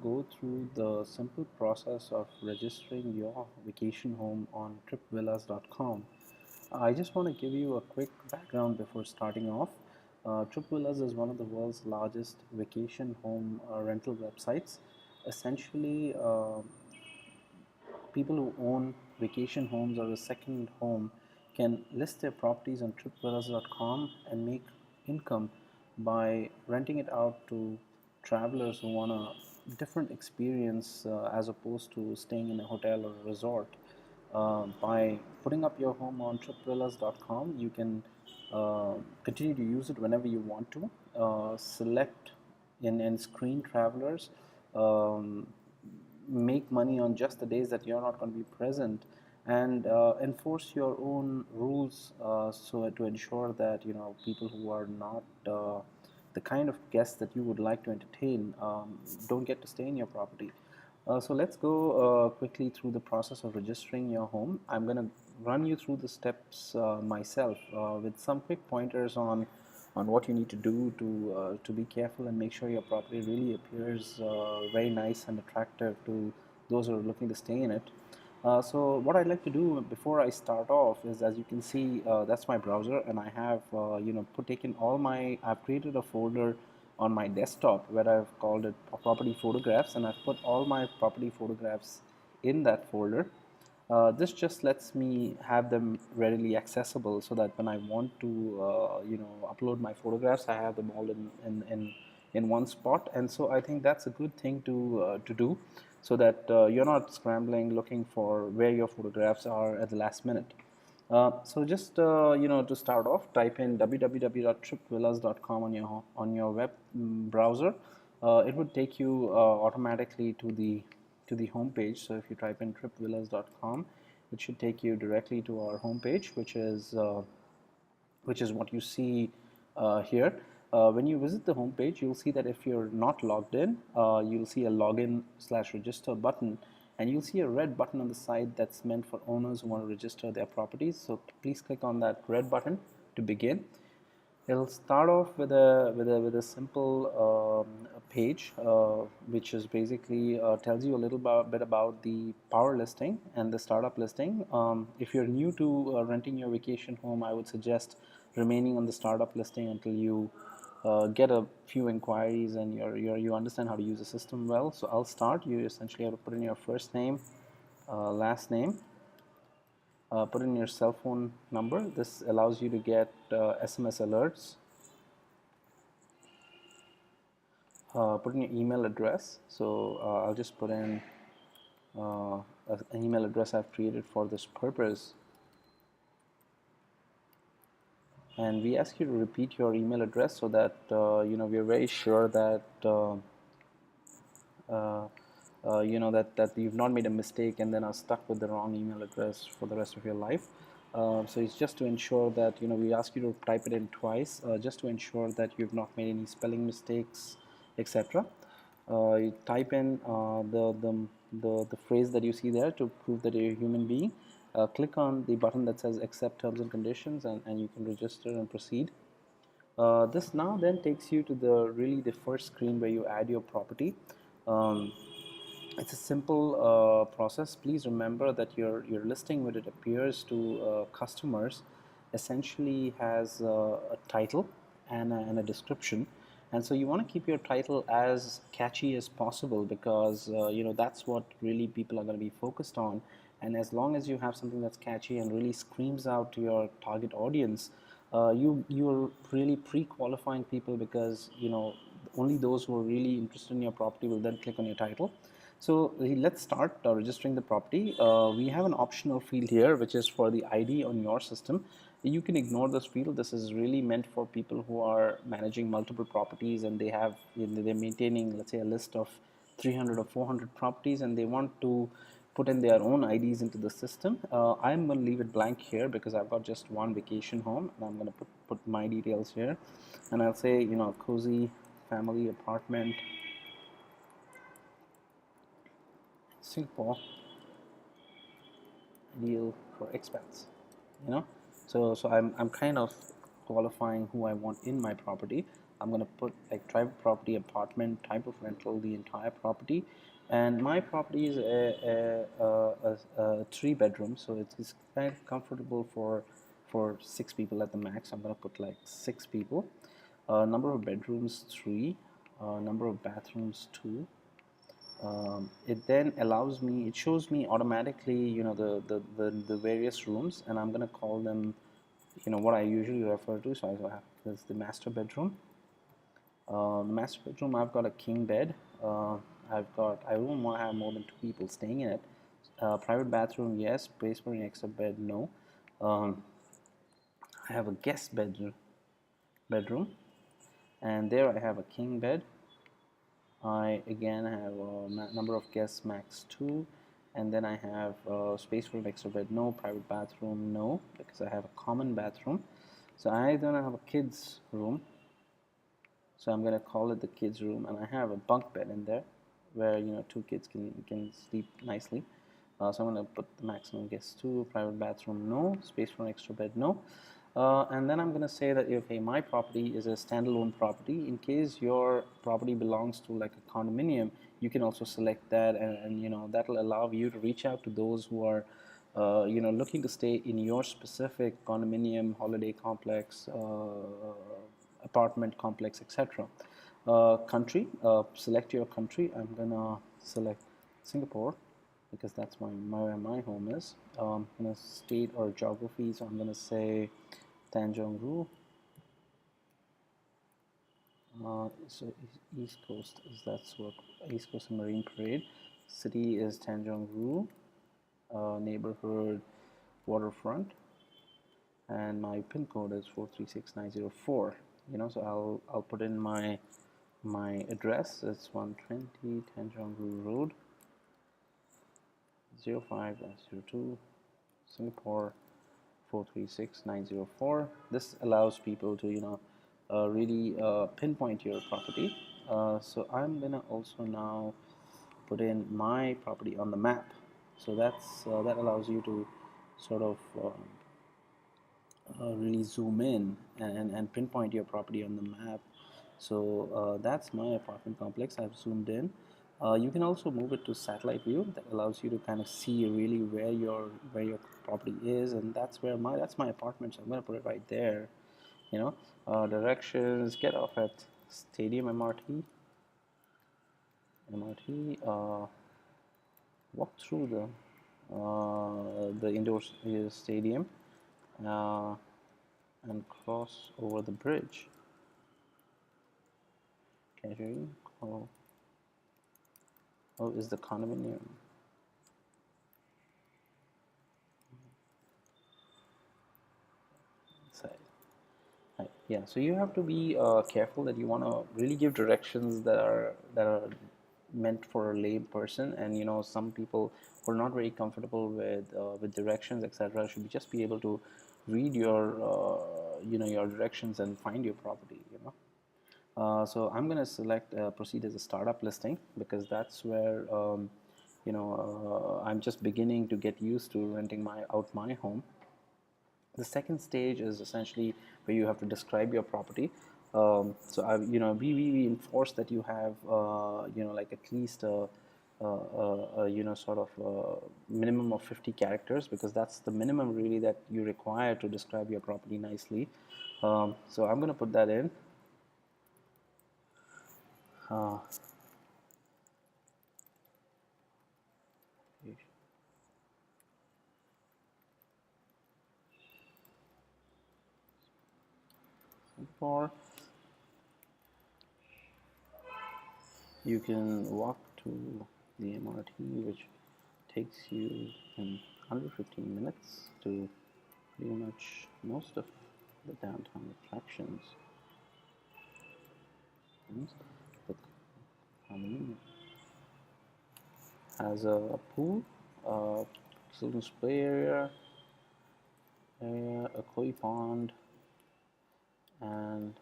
go through the simple process of registering your vacation home on tripvillas.com. I just want to give you a quick background before starting off. Tripvillas is one of the world's largest vacation home rental websites. Essentially, people who own vacation homes or a second home can list their properties on tripvillas.com and make income by renting it out to travelers who want a different experience as opposed to staying in a hotel or a resort. By putting up your home on tripvillas.com, you can continue to use it whenever you want to. Select and screen travelers. Um, Make money on just the days that you're not going to be present, and enforce your own rules so to ensure that people who are not the kind of guests that you would like to entertain don't get to stay in your property. So let's go quickly through the process of registering your home. I'm going to run you through the steps myself with some quick pointers on what you need to do to be careful and make sure your property really appears very nice and attractive to those who are looking to stay in it. So what I'd like to do before I start off is, as you can see, that's my browser, and I have taken all my. I've created a folder on my desktop where I've called it property photographs, and I've put all my property photographs in that folder. This just lets me have them readily accessible so that when I want to upload my photographs, I have them all in one spot. And so I think that's a good thing to do, so that you're not scrambling looking for where your photographs are at the last minute. So just to start off, type in www.tripvillas.com on your web browser. It would take you automatically to the home page. So if you type in tripvillas.com, it should take you directly to our home page, which is what you see here. When you visit the home page, you'll see that if you're not logged in, you'll see a login/register button, and you'll see a red button on the side that's meant for owners who want to register their properties. So please click on that red button to begin. It'll start off with a simple page, which is basically tells you a little bit about the power listing and the startup listing. If you're new to renting your vacation home, I would suggest remaining on the startup listing until you get a few inquiries and you understand how to use the system well. So I'll start. You essentially have to put in your first name, last name, put in your cell phone number. This allows you to get SMS alerts. Put in your email address. So I'll just put in an email address I've created for this purpose. And we ask you to repeat your email address so that we're very sure that that you've not made a mistake and then are stuck with the wrong email address for the rest of your life. So it's just to ensure that we ask you to type it in twice, just to ensure that you've not made any spelling mistakes, etc. You type in the phrase that you see there to prove that you're a human being. Click on the button that says accept terms and conditions, and you can register and proceed. This now then takes you to the first screen where you add your property. It's a simple process. Please remember that your listing, when it appears to customers, essentially has a title and a description. And so you want to keep your title as catchy as possible, because that's what really people are going to be focused on. And as long as you have something that's catchy and really screams out to your target audience, you're really pre-qualifying people, because only those who are really interested in your property will then click on your title. So let's start registering the property. We have an optional field here, which is for the ID on your system. You can ignore this field. This is really meant for people who are managing multiple properties, and they're maintaining, let's say, a list of 300 or 400 properties, and they want to put in their own IDs into the system. I'm going to leave it blank here because I've got just one vacation home, and I'm going to put my details here, and I'll say cozy family apartment, Singapore, ideal for expats. So I'm kind of qualifying who I want in my property. I'm going to put like private property, apartment, type of rental, the entire property. And my property is a 3 bedroom, so it's kind of comfortable for 6 people at the max. I'm going to put like 6 people. Number of bedrooms 3, number of bathrooms 2. It then allows me, it shows me automatically, the various rooms, and I'm going to call them, what I usually refer to. So I have this the master bedroom. The master bedroom, I've got a king bed. I don't want to have more than 2 people staying in it. Private bathroom, yes. Space for an extra bed, no. Um, I have a guest bedroom, and there I have a king bed. I again have a number of guests max 2, and then I have space for an extra bed, no. Private bathroom, no, because I have a common bathroom. So I then have a kids room, so I'm going to call it the kids room, and I have a bunk bed in there where 2 kids can sleep nicely. So I'm going to put the maximum guests 2. Private bathroom, no. Space for an extra bed, no. And then I'm going to say that, okay, my property is a standalone property. In case your property belongs to like a condominium, you can also select that, and that'll allow you to reach out to those who are looking to stay in your specific condominium, holiday complex, apartment complex, etc. Country, select your country. I'm gonna select Singapore because that's where my home is. State or geography, so I'm gonna say Tanjong Rhu. So East Coast is that's what East Coast Marine Parade. City is Tanjong Rhu. Neighborhood Waterfront, and my pin code is 436904. So I'll put in my address. It's 120 Tanjong Rhu Road, 05-02, Singapore 436904. This allows people to really pinpoint your property. So I'm gonna also now put in my property on the map. So that allows you to sort of really zoom in and pinpoint your property on the map. So that's my apartment complex. I've zoomed in. You can also move it to satellite view. That allows you to kind of see really where your property is, and that's my apartment. So I'm going to put it right there. Directions: get off at Stadium MRT. Walk through the indoor stadium. And cross over the bridge. Casually. Oh, is the condominium. Side. Right. Yeah. So you have to be careful that you want to really give directions that are meant for a lay person, and some people who are not very comfortable with directions, etc., should just be able to read your directions and find your property. So I'm going to select proceed as a startup listing because that's where I'm just beginning to get used to renting out my home. The second stage is essentially where you have to describe your property. So we enforce that you have like at least sort of minimum of 50 characters, because that's the minimum really that you require to describe your property nicely. So I'm going to put that in. For you can walk to the MRT, which takes you in under 15 minutes to pretty much most of the downtown attractions. The condominium has a pool, children's play area, a koi pond, and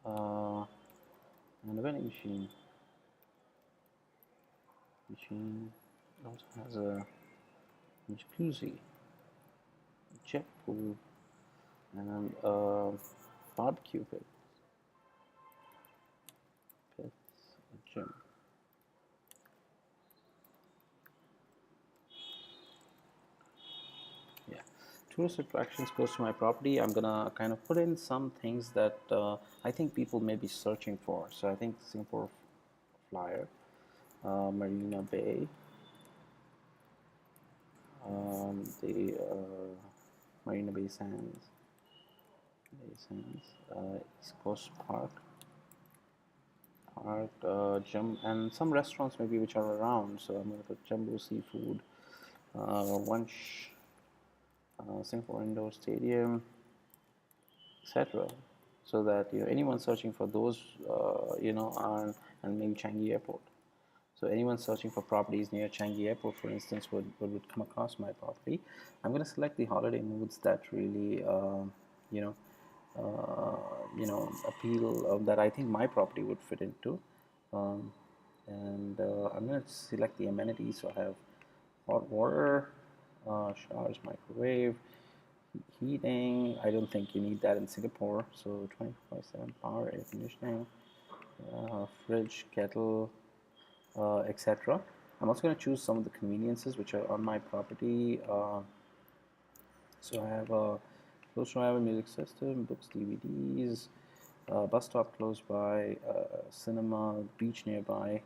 a vending machine. It also has a jacuzzi, jet pool, and a barbecue pit. gym. Yeah, tourist attractions close to my property. I'm gonna kind of put in some things that I think people may be searching for. So I think Singapore Flyer, Marina Bay, the Marina Bay Sands, East Coast Park, and some restaurants maybe which are around. So I'm gonna put Jumbo Seafood, Wunsch, Singapore Indoor Stadium, etc. So that anyone searching for those, and maybe Changi Airport. So anyone searching for properties near Changi Airport, for instance, would come across my property. I'm going to select the holiday moods that really, you know, appeal that I think my property would fit into, um, and I'm going to select the amenities. So I have hot water, showers, microwave, heating. I don't think you need that in Singapore. So 24/7 power, air conditioning, fridge, kettle, etc. I'm also going to choose some of the conveniences which are on my property. So I have a close reliable music system, books, DVDs, bus stop close by, cinema, beach nearby,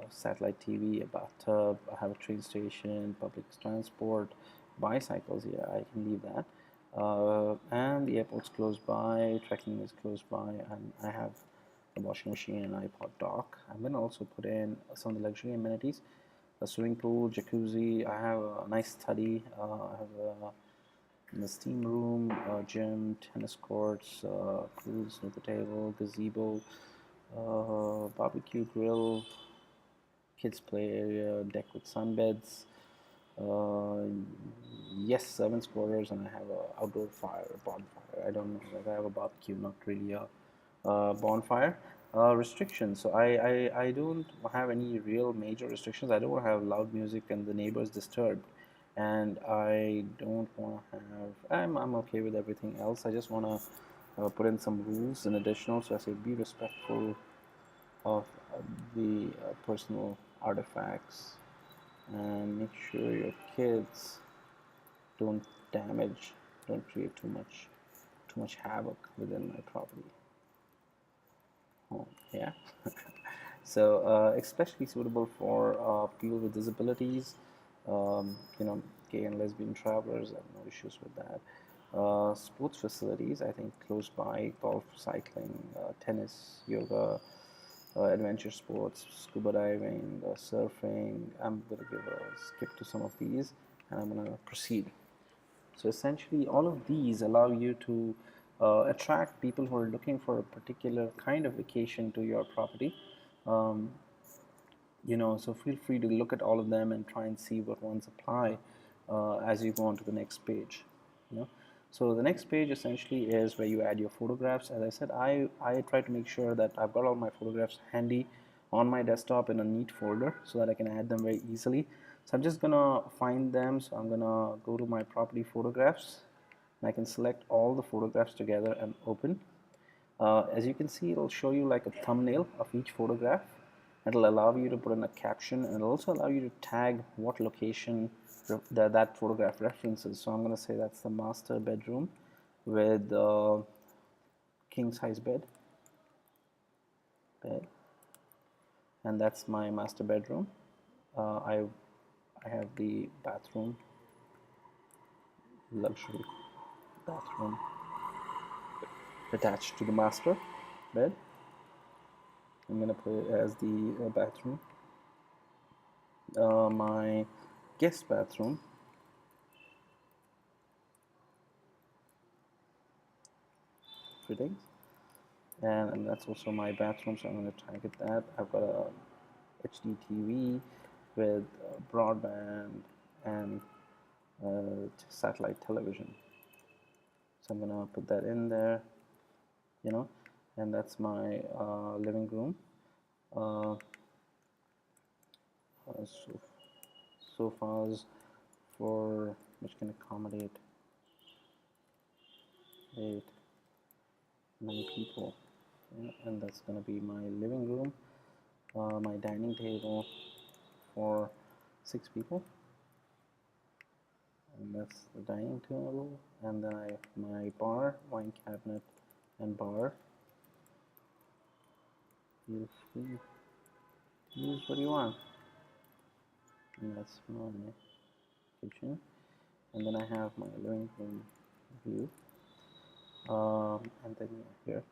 satellite TV, a bathtub. I have a train station, public transport, bicycles. Yeah, I can leave that. And the airport's close by, trekking is close by, and I have a washing machine and iPod dock. I'm going to also put in some of the luxury amenities, a swimming pool, jacuzzi. I have a nice study. I have a steam room, gym, tennis courts, pool, snooker table, gazebo, barbecue grill, kids play area, deck with sunbeds. Uh, yes, servants quarters, and I have a outdoor fire, a bonfire. I don't know, like I have a barbecue, not really a bonfire. Restrictions. So I don't have any real major restrictions. I don't want to have loud music and the neighbors disturbed, and I don't want to have. I'm okay with everything else. I just want to put in some rules and additional. So I say be respectful of the personal artifacts, and make sure your kids don't damage, don't create too much havoc within my property. Home, yeah. So especially suitable for people with disabilities, gay and lesbian travelers. I have no issues with that. Sports facilities, I think close by, golf, cycling, tennis, yoga, adventure sports, scuba diving, surfing. I'm going to give a skip to some of these, and I'm going to proceed. So essentially, all of these allow you to attract people who are looking for a particular kind of vacation to your property. Um, so feel free to look at all of them and try and see what ones apply as you go on to the next page. You know, so the next page essentially is where you add your photographs. As I said, I try to make sure that I've got all my photographs handy on my desktop in a neat folder so that I can add them very easily. So I'm just gonna find them. So I'm gonna go to my property photographs, and I can select all the photographs together and open. As you can see, it'll show you like a thumbnail of each photograph. It'll allow you to put in a caption, and it'll also allow you to tag what location that photograph references. So I'm going to say that's the master bedroom with king size bed, and that's my master bedroom. I have the bathroom, luxury bathroom attached to the master bed. I'm going to put it as the bathroom. My guest bathroom, fittings, and that's also my bathroom, so I'm going to target that. I've got a HD TV with broadband and satellite television, so I'm going to put that in there, and that's my living room. Sofas for which can accommodate 8-9 people, and that's going to be my living room. my dining table for 6 people, and that's the dining table. And then I have my bar, wine cabinet, and bar. Feel free, use what you want. And that's my kitchen. And then I have my living room view, and then here.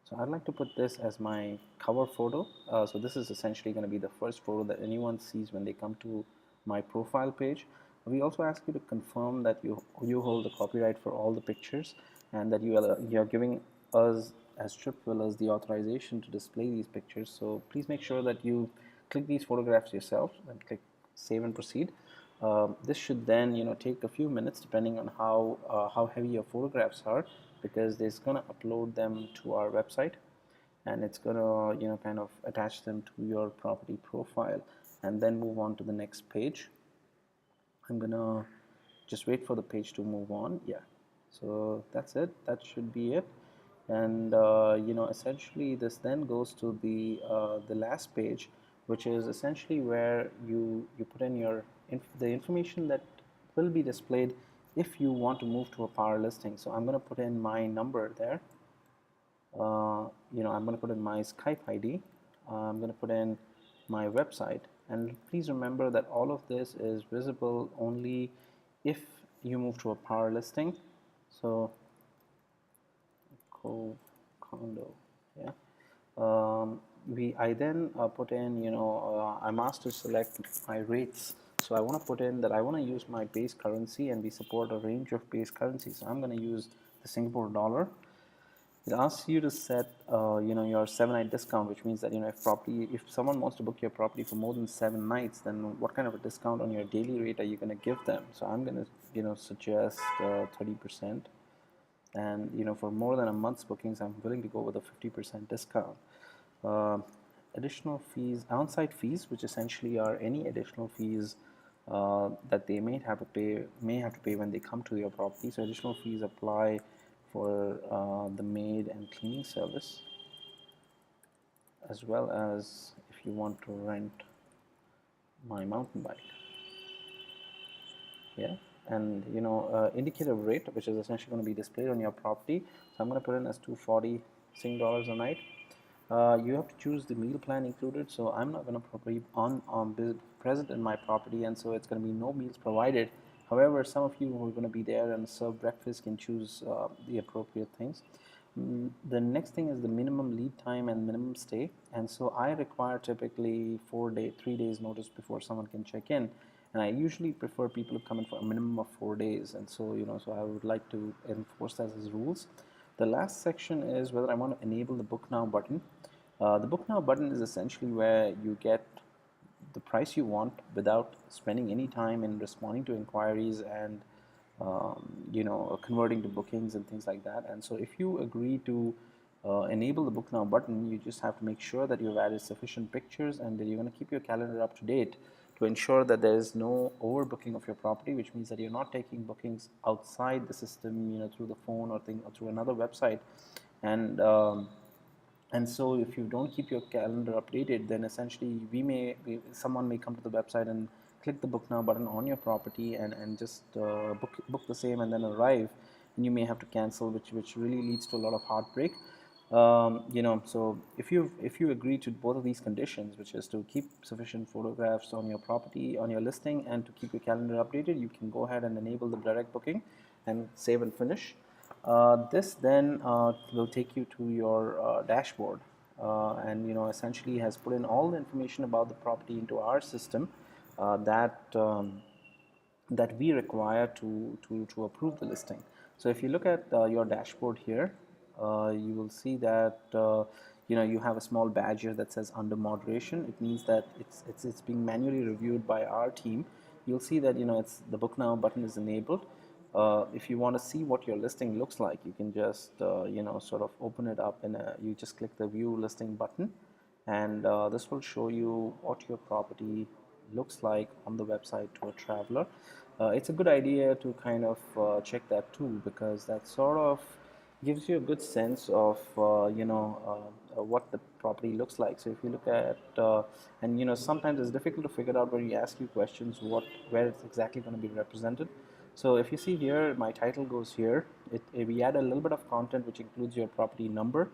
So I'd like to put this as my cover photo. So this is essentially going to be the first photo that anyone sees when they come to my profile page. We also ask you to confirm that you hold the copyright for all the pictures, and that you're giving us as Tripvillas the authorization to display these pictures. So please make sure that you click these photographs yourself and click save and proceed. This should then take a few minutes depending on how heavy your photographs are, because it's going to upload them to our website, and it's going to kind of attach them to your property profile, and then move on to the next page. I'm gonna just wait for the page to move on. Yeah, so that's it. That should be it. And essentially this then goes to the last page, which is essentially where you put in the information that will be displayed if you want to move to a power listing. So I'm going to put in my number there. I'm going to put in my Skype ID. I'm going to put in my website, and please remember that all of this is visible only if you move to a power listing. So condo, yeah. I then put in, I'm asked to select my rates. So I want to put in that I want to use my base currency, and we support a range of base currencies. So I'm going to use the Singapore dollar. It asks you to set, your 7-night discount, which means that if someone wants to book your property for more than 7 nights, then what kind of a discount on your daily rate are you going to give them? So I'm going to, suggest 30%, and for more than a month's bookings, I'm willing to go with a 50% discount. Uh, Additional fees, on-site fees, which essentially are any additional fees that they may have to pay when they come to your property. So additional fees apply for the maid and cleaning service, as well as if you want to rent my mountain bike. Yeah, and indicative rate, which is essentially going to be displayed on your property. So I'm going to put in as 240 Sing dollars a night. You have to choose the meal plan included, so I'm not going to be present in my property, and so it's going to be no meals provided. However, some of you who are going to be there and serve breakfast can choose the appropriate things. The next thing is the minimum lead time and minimum stay, and so I require typically 3 days notice before someone can check in, and I usually prefer people to come in for a minimum of 4 days, and so so I would like to enforce that as rules. The last section is whether I want to enable the book now button. The book now button is essentially where you get the price you want without spending any time in responding to inquiries and converting to bookings and things like that. And so if you agree to enable the book now button, you just have to make sure that you've added sufficient pictures and that you're going to keep your calendar up to date to ensure that there is no overbooking of your property, which means that you're not taking bookings outside the system, through the phone or through another website. And so if you don't keep your calendar updated, then essentially someone may come to the website and click the book now button on your property and just book the same and then arrive, and you may have to cancel, which really leads to a lot of heartbreak. So if you agree to both of these conditions, which is to keep sufficient photographs on your property, on your listing, and to keep your calendar updated, you can go ahead and enable the direct booking and save and finish. This then will take you to your dashboard, and essentially has put in all the information about the property into our system that we require to approve the listing. So if you look at your dashboard here, you will see that you have a small badge here that says under moderation. It means that it's being manually reviewed by our team. You'll see that it's the book now button is enabled. If you want to see what your listing looks like, you can just sort of open it up, and you just click the view listing button, and this will show you what your property looks like on the website to a traveler. It's a good idea to kind of check that too, because that sort of gives you a good sense of what the property looks like. So if you look at, and sometimes it's difficult to figure out when you ask you questions where it's exactly going to be represented. So if you see here, my title goes here. We add a little bit of content which includes your property number.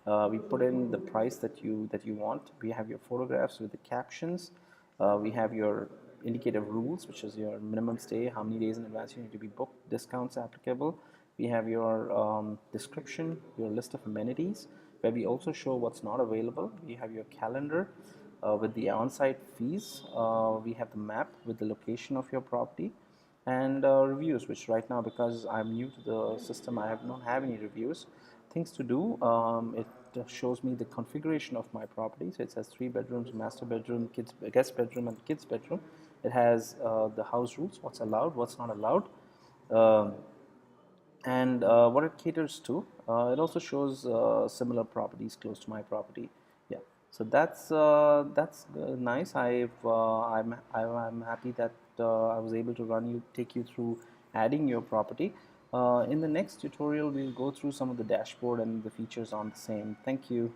We put in the price that you want. We have your photographs with the captions. We have your indicative rules, which is your minimum stay, how many days in advance you need to be booked, discounts applicable. We have your description, your list of amenities, where we also show what's not available. We have your calendar with the on-site fees. We have the map with the location of your property, and reviews, which right now, because I'm new to the system, I don't have any reviews. Things to do, it shows me the configuration of my property. So it says 3 bedrooms, master bedroom, guest bedroom, and kids bedroom. It has the house rules, what's allowed, what's not allowed, um, and what it caters to. It also shows similar properties close to my property. Yeah, so that's nice. I'm happy that I was able to take you through adding your property. In the next tutorial, we'll go through some of the dashboard and the features on the same. Thank you.